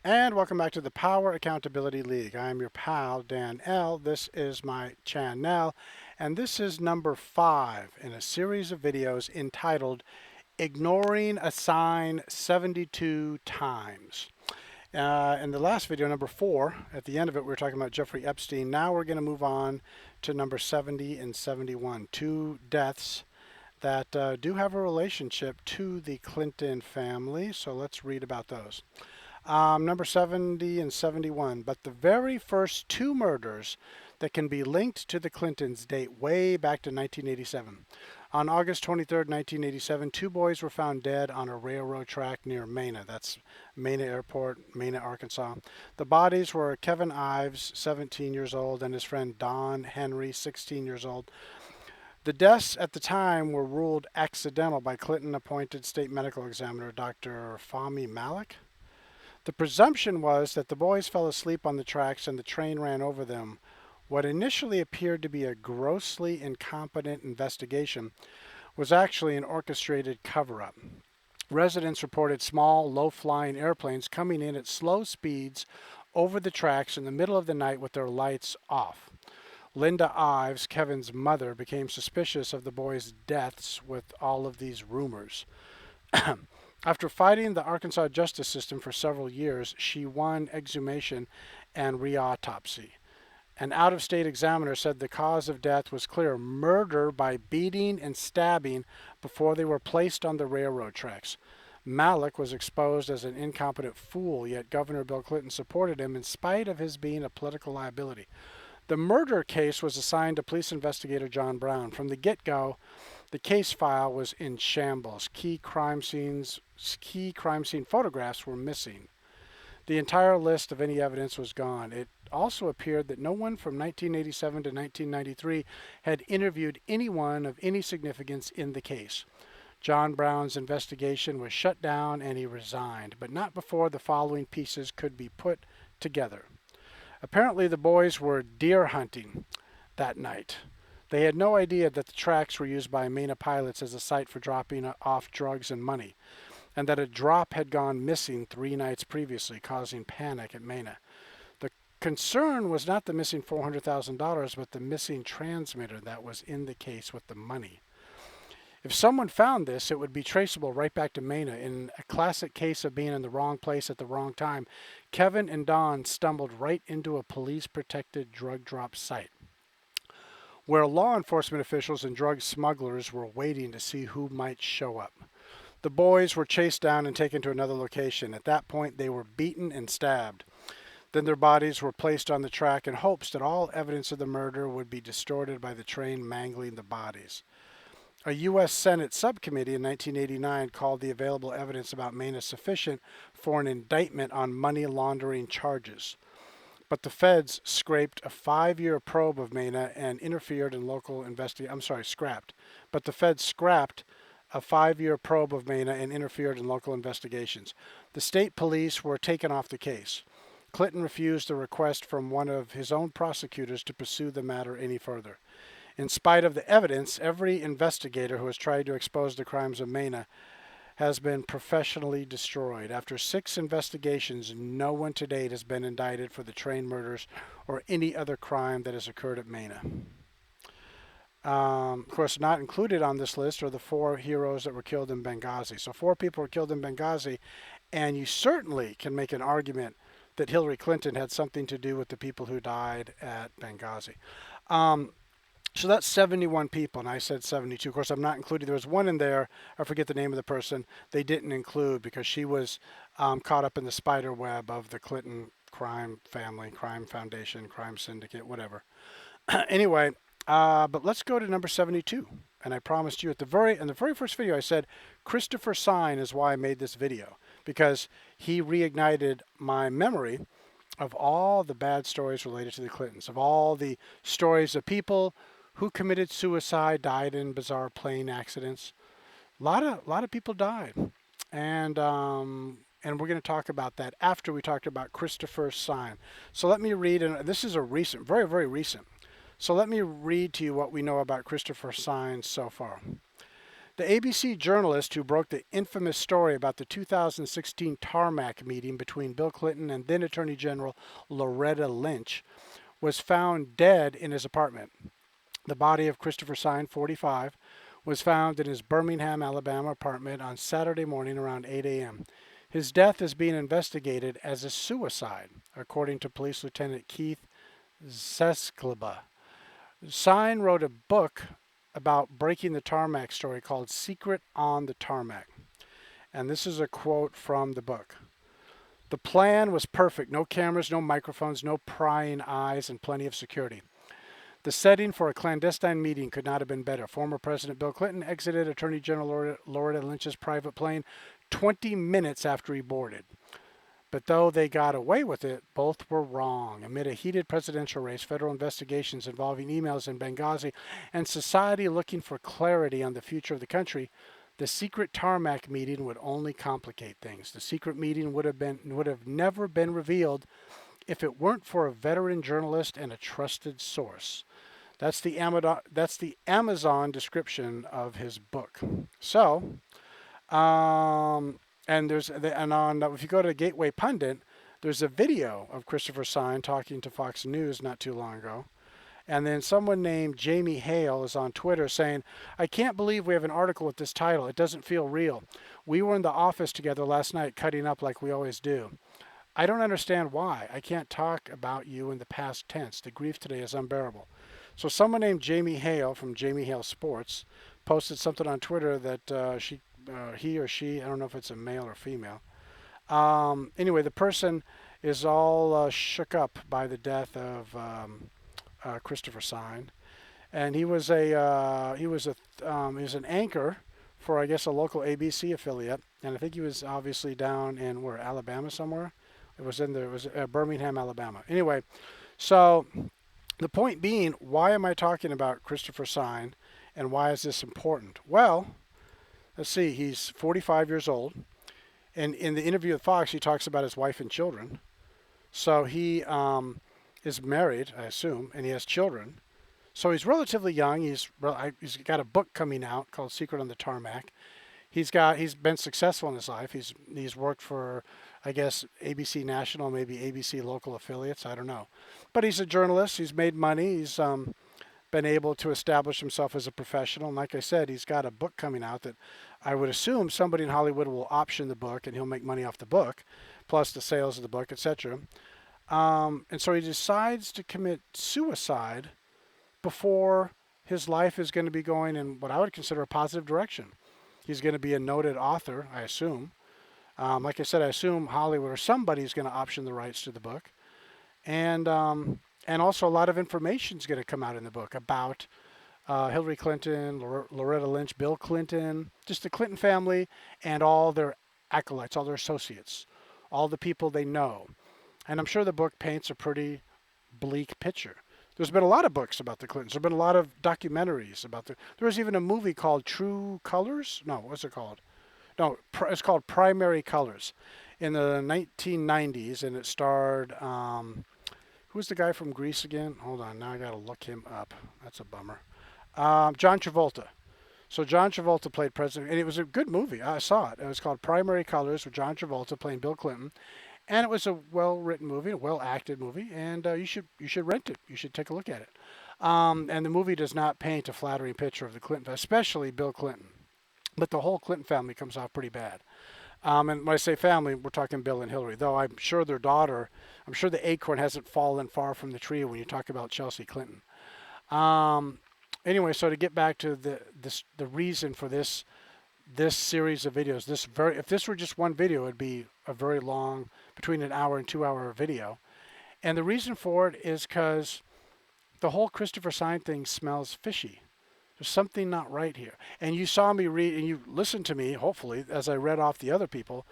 And welcome back to the Power Accountability League. I am your pal, Dan L. This is my channel, and this is number 5 in a series of videos entitled Ignoring a Sign 72 Times. In the last video, number 4, at the end of it, we were talking about Jeffrey Epstein. Now we're going to move on to number 70 and 71, two deaths that do have a relationship to the Clinton family. So let's read about those. Number 70 and 71. But the very first two murders that can be linked to the Clintons date way back to 1987. On August 23, 1987, two boys were found dead on a railroad track near Mena. That's Mena Airport, Mena, Arkansas. The bodies were Kevin Ives, 17 years old, and his friend Don Henry, 16 years old. The deaths at the time were ruled accidental by Clinton-appointed state medical examiner Dr. Fahmy Malik. The presumption was that the boys fell asleep on the tracks and the train ran over them. What initially appeared to be a grossly incompetent investigation was actually an orchestrated cover-up. Residents reported small, low-flying airplanes coming in at slow speeds over the tracks in the middle of the night with their lights off. Linda Ives, Kevin's mother, became suspicious of the boys' deaths with all of these rumors. After fighting the Arkansas justice system for several years, she won exhumation and re-autopsy. An out-of-state examiner said the cause of death was clear: murder by beating and stabbing before they were placed on the railroad tracks. Malik was exposed as an incompetent fool, yet Governor Bill Clinton supported him in spite of his being a political liability. The murder case was assigned to police investigator John Brown. From the get-go, the case file was in shambles. Key crime scene photographs were missing. The entire list of any evidence was gone. It also appeared that no one from 1987 to 1993 had interviewed anyone of any significance in the case. John Brown's investigation was shut down and he resigned, but not before the following pieces could be put together. Apparently, the boys were deer hunting that night. They had no idea that the tracks were used by Mena pilots as a site for dropping off drugs and money, and that a drop had gone missing 3 nights previously, causing panic at Mena. The concern was not the missing $400,000, but the missing transmitter that was in the case with the money. If someone found this, it would be traceable right back to Mena. In a classic case of being in the wrong place at the wrong time, Kevin and Don stumbled right into a police-protected drug drop site, where law enforcement officials and drug smugglers were waiting to see who might show up. The boys were chased down and taken to another location. At that point, they were beaten and stabbed. Then their bodies were placed on the track in hopes that all evidence of the murder would be distorted by the train mangling the bodies. A U.S. Senate subcommittee in 1989 called the available evidence about Mena sufficient for an indictment on money laundering charges. But the feds scraped a 5-year probe of Mena and interfered in local scrapped. But the feds scrapped a 5-year probe of Mena and interfered in local investigations. The state police were taken off the case. Clinton refused a request from one of his own prosecutors to pursue the matter any further. In spite of the evidence, every investigator who has tried to expose the crimes of Mena has been professionally destroyed. After 6 investigations, no one to date has been indicted for the train murders or any other crime that has occurred at Mena. Of course, not included on this list are the 4 heroes that were killed in Benghazi. So 4 people were killed in Benghazi, and you certainly can make an argument that Hillary Clinton had something to do with the people who died at Benghazi. So that's 71 people, and I said 72. Of course, I'm not including, there was one in there, I forget the name of the person, they didn't include because she was caught up in the spider web of the Clinton crime family, crime foundation, crime syndicate, whatever. Anyway, but let's go to number 72. And I promised you in the very first video, I said Christopher Sign is why I made this video, because he reignited my memory of all the bad stories related to the Clintons, of all the stories of people who committed suicide, died in bizarre plane accidents. A lot of people died, and we're going to talk about that after we talked about Christopher Sign. So let me read, and this is a recent, very, very recent. So let me read to you what we know about Christopher Sign so far. The ABC journalist who broke the infamous story about the 2016 tarmac meeting between Bill Clinton and then Attorney General Loretta Lynch was found dead in his apartment. The body of Christopher Sine, 45, was found in his Birmingham, Alabama apartment on Saturday morning around 8 a.m. His death is being investigated as a suicide, according to Police Lieutenant Keith Zeskleba. Sine wrote a book about breaking the tarmac story called Secret on the Tarmac. And this is a quote from the book. The plan was perfect. No cameras, no microphones, no prying eyes, and plenty of security. The setting for a clandestine meeting could not have been better. Former President Bill Clinton exited Attorney General Loretta Lynch's private plane 20 minutes after he boarded. But though they got away with it, both were wrong. Amid a heated presidential race, federal investigations involving emails in Benghazi, and society looking for clarity on the future of the country, the secret tarmac meeting would only complicate things. The secret meeting would have never been revealed if it weren't for a veteran journalist and a trusted source. That's the Amazon description of his book. So, if you go to Gateway Pundit, there's a video of Christopher Sine talking to Fox News not too long ago. And then someone named Jamie Hale is on Twitter saying, I can't believe we have an article with this title. It doesn't feel real. We were in the office together last night cutting up like we always do. I don't understand why. I can't talk about you in the past tense. The grief today is unbearable. So someone named Jamie Hale from Jamie Hale Sports posted something on Twitter that he or she, I don't know if it's a male or female. Anyway, the person is all shook up by the death of Christopher Sine, and he was an anchor for, I guess, a local ABC affiliate, and I think he was obviously down in Alabama somewhere. It was Birmingham, Alabama. Anyway, so the point being, why am I talking about Christopher Sine, and why is this important? Well, let's see. He's 45 years old, and in the interview with Fox, he talks about his wife and children. So he is married, I assume, and he has children. So he's relatively young. He's got a book coming out called Secret on the Tarmac. He's been successful in his life. He's worked for, I guess, ABC National, maybe ABC local affiliates. I don't know. But he's a journalist. He's made money. He's been able to establish himself as a professional. And like I said, he's got a book coming out that I would assume somebody in Hollywood will option the book, and he'll make money off the book, plus the sales of the book, etc. And so he decides to commit suicide before his life is going to be going in what I would consider a positive direction. He's going to be a noted author, I assume. Like I said, I assume Hollywood or somebody's going to option the rights to the book. And also a lot of information is going to come out in the book about Hillary Clinton, Loretta Lynch, Bill Clinton, just the Clinton family and all their acolytes, all their associates, all the people they know. And I'm sure the book paints a pretty bleak picture. There's been a lot of books about the Clintons. There have been a lot of documentaries about there was even a movie called True Colors. No, what's it called? No, it's called Primary Colors in the 1990s, and it starred, who's the guy from Greece again? Hold on, now I got to look him up. That's a bummer. John Travolta. So John Travolta played president, and it was a good movie. I saw it. It was called Primary Colors with John Travolta playing Bill Clinton. And it was a well-written movie, a well-acted movie, and you should rent it. You should take a look at it. And the movie does not paint a flattering picture of the Clinton, especially Bill Clinton. But the whole Clinton family comes off pretty bad. And when I say family, we're talking Bill and Hillary. Though I'm sure their daughter, I'm sure the acorn hasn't fallen far from the tree when you talk about Chelsea Clinton. Anyway, so to get back to the reason for this series of videos, if this were just one video, it'd be a very long, between an hour and 2 hour video. And the reason for it is because the whole Christopher Sine thing smells fishy. There's something not right here. And you saw me read, and you listened to me, hopefully, as I read off the other people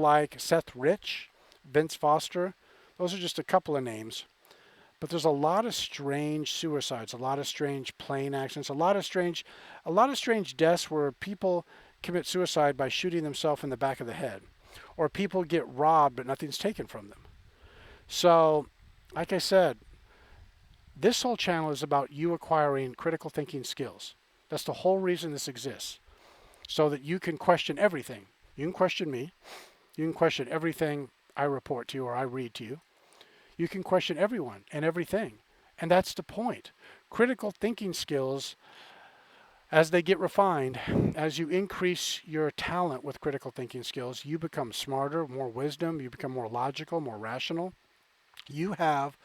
like Seth Rich, Vince Foster. Those are just a couple of names. But there's a lot of strange suicides, a lot of strange plane accidents, a lot of strange deaths where people commit suicide by shooting themselves in the back of the head, or people get robbed but nothing's taken from them. So, like I said, this whole channel is about you acquiring critical thinking skills. That's the whole reason this exists. so that you can question everything. You can question me. You can question everything I report to you or I read to you. You can question everyone and everything. And that's the point. Critical thinking skills, as they get refined, as you increase your talent with critical thinking skills, you become smarter, more wisdom, you become more logical, more rational. You have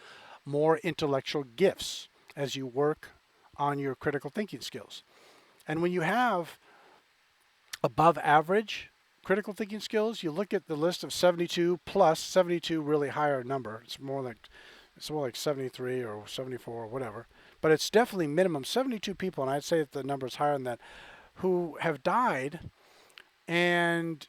more intellectual gifts as you work on your critical thinking skills. And when you have above average critical thinking skills, you look at the list of 72 plus 72, really higher number. It's more like 73 or 74 or whatever. But it's definitely minimum 72 people, and I'd say that the number is higher than that, who have died. And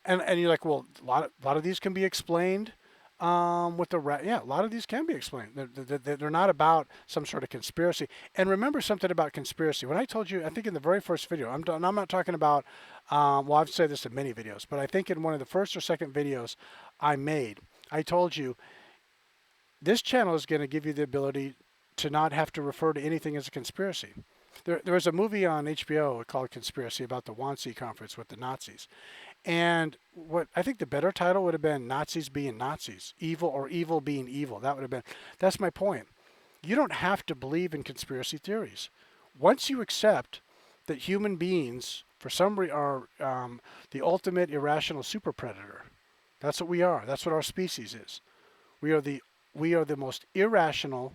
you're like, well, a lot of these can be explained with the yeah, a lot of these can be explained. They're not about some sort of conspiracy. And remember something about conspiracy. When I told you, I think in the very first video, I'm not talking about. Well, I've said this in many videos, but I think in one of the first or second videos I made, I told you this channel is going to give you the ability to not have to refer to anything as a conspiracy. There was a movie on HBO called Conspiracy about the Wannsee Conference with the Nazis. And what I think the better title would have been Nazis being Nazis, evil or evil being evil. That would have been, that's my point. You don't have to believe in conspiracy theories. Once you accept that human beings, for some reason, are the ultimate irrational super predator. That's what we are. That's what our species is. We are the most irrational,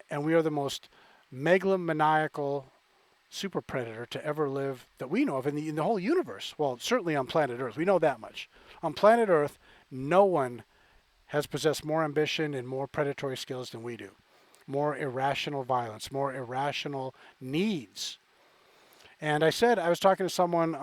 and we are the most megalomaniacal super predator to ever live that we know of in the whole universe. Well, certainly on planet Earth. We know that much. On planet Earth, no one has possessed more ambition and more predatory skills than we do. More irrational violence, more irrational needs. And I was talking to someone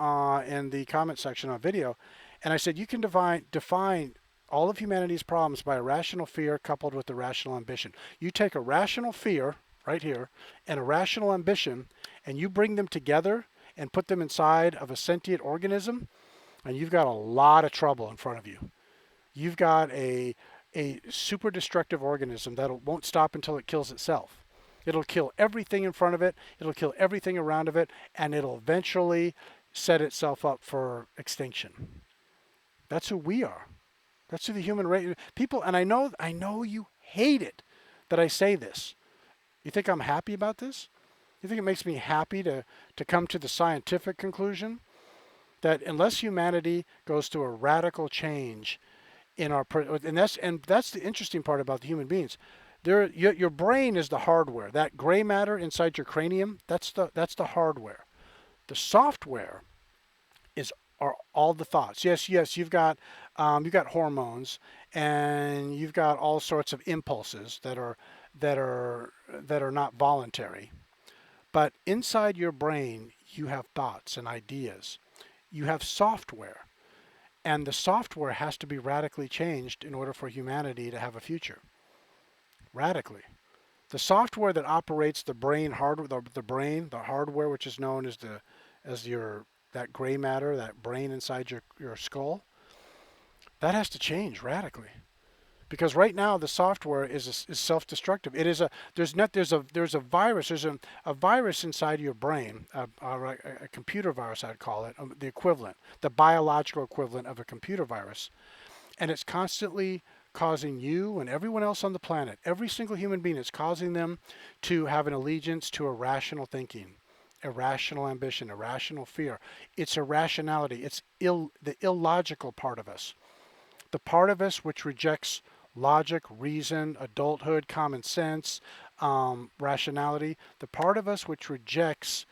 in the comment section on video, and I said, you can define all of humanity's problems by irrational fear coupled with irrational ambition. You take a rational fear, right here, and a rational ambition, and you bring them together and put them inside of a sentient organism, and you've got a lot of trouble in front of you. You've got a super destructive organism that won't stop until it kills itself. It'll kill everything in front of it, it'll kill everything around of it, and it'll eventually set itself up for extinction. That's who we are. That's who the human race, people, and I know you hate it that I say this. You think I'm happy about this? You think it makes me happy to come to the scientific conclusion that unless humanity goes through a radical change in our, and that's the interesting part about the human beings. Your brain is the hardware. That gray matter inside your cranium, that's the hardware. The software are all the thoughts. Yes, you've got hormones, and you've got all sorts of impulses that are not voluntary. But inside your brain, you have thoughts and ideas. You have software. And the software has to be radically changed in order for humanity to have a future. Radically. The software that operates the brain hardware, the hardware, which is known as that gray matter, that brain inside your skull, that has to change radically. Because right now the software is self-destructive. There's a virus. There's a virus inside your brain, a computer virus, I'd call it, the equivalent, the biological equivalent of a computer virus, and it's constantly causing you and everyone else on the planet, every single human being, it's causing them to have an allegiance to irrational thinking, irrational ambition, irrational fear. It's irrationality. It's the illogical part of us, the part of us which rejects logic, reason, adulthood, common sense, rationality, the part of us which rejects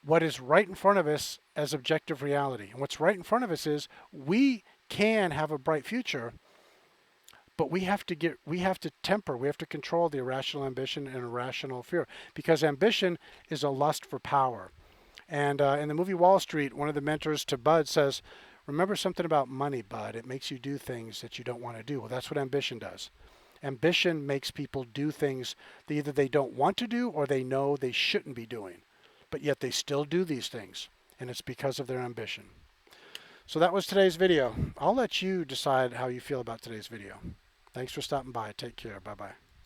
what is right in front of us as objective reality. And what's right in front of us is we can have a bright future, but we have to control the irrational ambition and irrational fear, because ambition is a lust for power. And in the movie Wall Street, one of the mentors to Bud says, remember something about money, Bud. It makes you do things that you don't want to do. Well, that's what ambition does. Ambition makes people do things that either they don't want to do or they know they shouldn't be doing. But yet they still do these things. And it's because of their ambition. So that was today's video. I'll let you decide how you feel about today's video. Thanks for stopping by. Take care. Bye-bye.